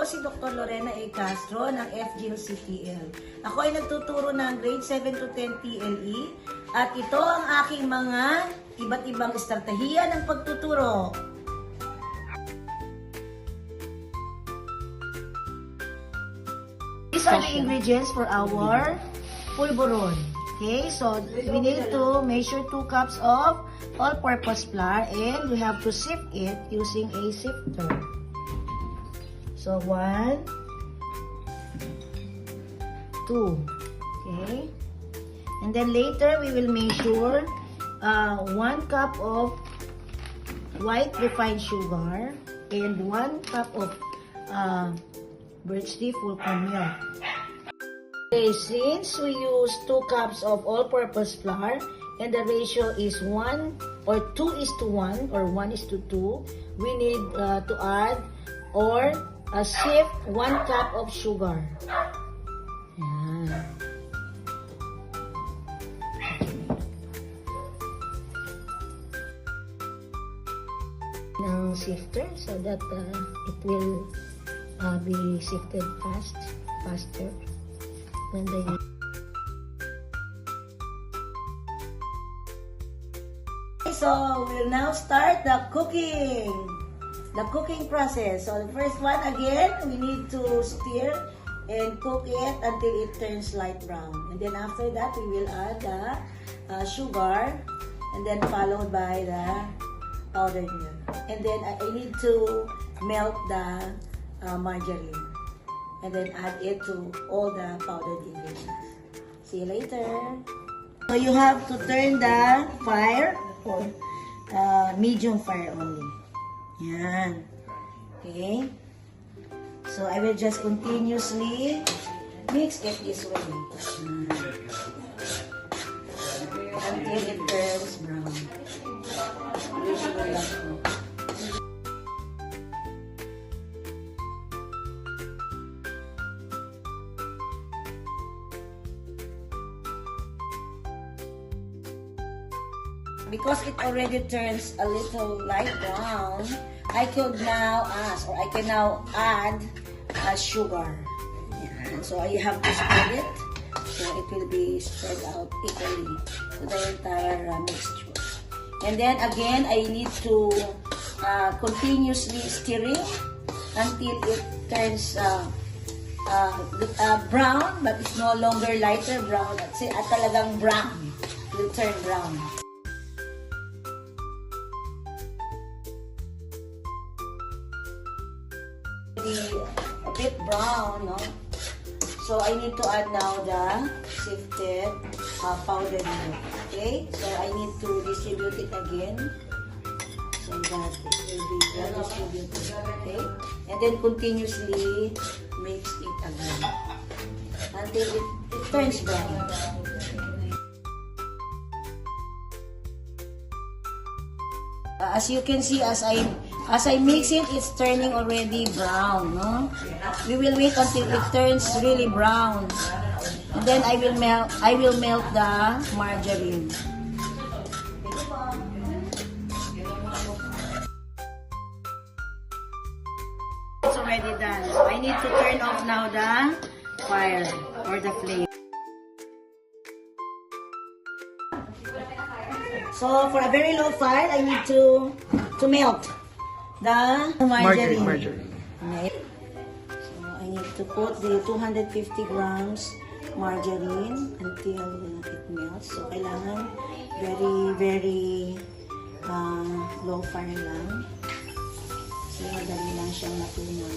po si Dr. Lorena A. Castro ng FGLCTL. Ako ay nagtuturo ng grade 7 to 10 TLE at ito ang aking mga iba't ibang estratehiya ng pagtuturo. These are the ingredients for our polvoron. Okay, so we need to measure 2 cups of all-purpose flour and we have to sift it using a sifter. So 1, 2, okay, and then later we will measure 1 cup of white refined sugar and 1 cup of birch leaf fulcrum milk. Okay, since we use 2 cups of all-purpose flour and the ratio is 1 or 2:1 or 1:2, we need to add or sift 1 cup of sugar. Yan. Ng sifter so that it will be sifted faster when they So we'll now start the cooking process. So the first one, again, we need to stir and cook it until it turns light brown. And then after that, we will add the sugar and then followed by the powdered milk. And then I need to melt the margarine and then add it to all the powdered ingredients. See you later. So you have to turn the fire for medium fire only. Yan. Okay. So I will just continuously mix it this way until it turns brown. Because it already turns a little light brown, I could now add sugar. Yeah. So I have to spread it so it will be spread out equally to the entire mixture. And then again, I need to continuously stirring until it turns brown, but it's no longer lighter brown. At talagang brown. It will turn brown. A bit brown, no? So I need to add now the sifted powdered milk. Okay, so I need to distribute it again so that it will be well distributed. Okay, and then continuously mix it again until it turns brown. As you can see, as I mix it, it's turning already brown. No? We will wait until it turns really brown, and then I will melt the margarine. It's already done. So I need to turn off now the fire or the flame. So for a very low fire, I need to melt the margarine. Okay. So I need to put the 250 grams margarine until it melts. So kailangan very low fire lang. So madali lang siyang matunaw.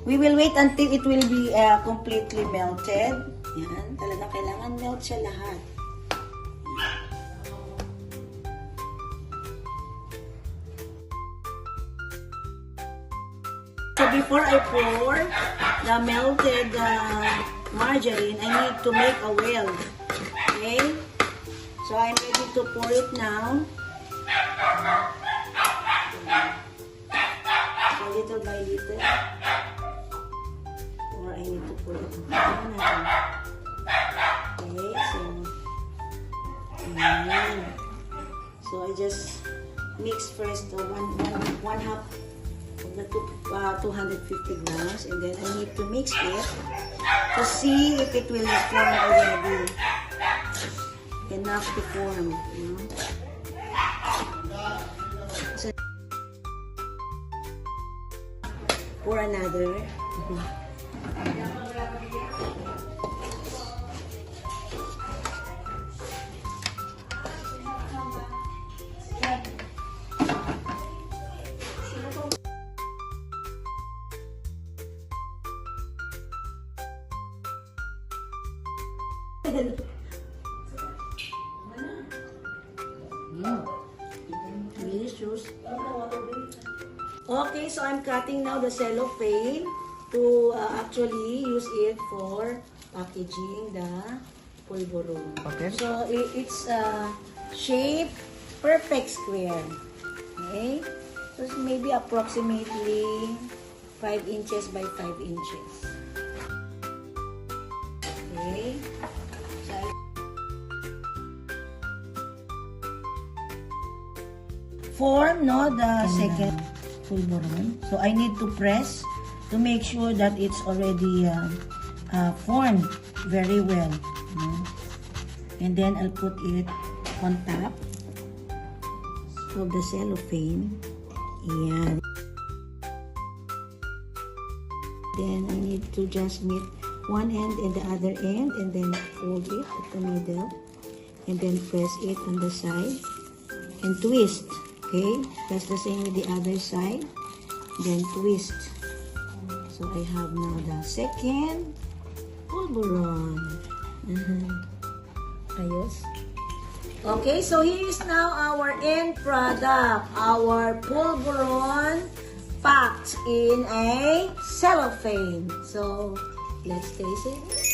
We will wait until it will be completely melted. Yan, talaga kailangan melt siya lahat. So before I pour the melted margarine, I need to make a well. Okay? So I'm ready to pour it now. So little by little. Or I need to put it on. Okay, so Ayan. So I just mix first the one half of the 250 grams, and then I need to mix it to see if it will form already. Enough to form, you know. So, pour another. Delicious. Okay, so I'm cutting now the cellophane to actually use it for packaging the polvoron. Okay. So it's shape perfect square. Okay. So it's maybe approximately 5 inches by 5 inches. Okay. Form the second polvoron. So I need to press to make sure that it's already formed very well. And then I'll put it on top of the cellophane. Yan. Then I need to just meet one end and the other end, and then fold it at the middle, and then press it on the side and twist. Okay, that's the same with the other side. Then twist. So I have now the second polvoron. Ayos. Okay, so here is now our end product. Our polvoron packed in a cellophane. So let's taste it.